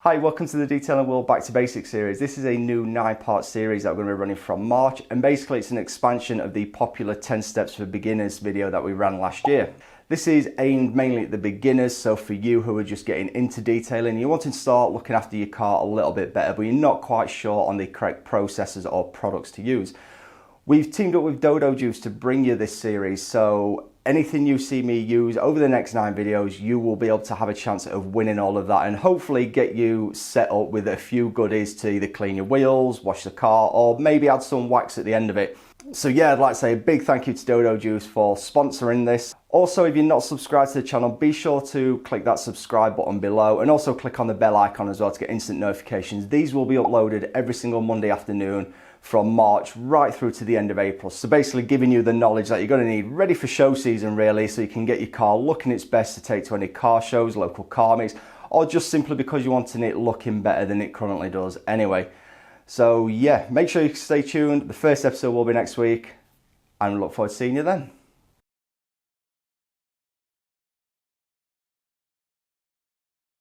Hi, welcome to the Detailing World Back to Basics series. This is a new 9-part series that we're going to be running from March, and basically it's an expansion of the popular 10 Steps for Beginners video that we ran last year. This is aimed mainly at the beginners, so for you who are just getting into detailing, you want to start looking after your car a little bit better, but you're not quite sure on the correct processes or products to use. We've teamed up with Dodo Juice to bring you this series, so anything you see me use over the next 9 videos, you will be able to have a chance of winning all of that and hopefully get you set up with a few goodies to either clean your wheels, wash the car, or maybe add some wax at the end of it. So yeah, I'd like to say a big thank you to Dodo Juice for sponsoring this. Also, if you're not subscribed to the channel, be sure to click that subscribe button below and also click on the bell icon as well to get instant notifications. These will be uploaded every single Monday afternoon from March right through to the end of April. So basically giving you the knowledge that you're going to need ready for show season really, so you can get your car looking its best to take to any car shows, local car meets, or just simply because you want it looking better than it currently does anyway. So yeah, make sure you stay tuned. The first episode will be next week and we look forward to seeing you then.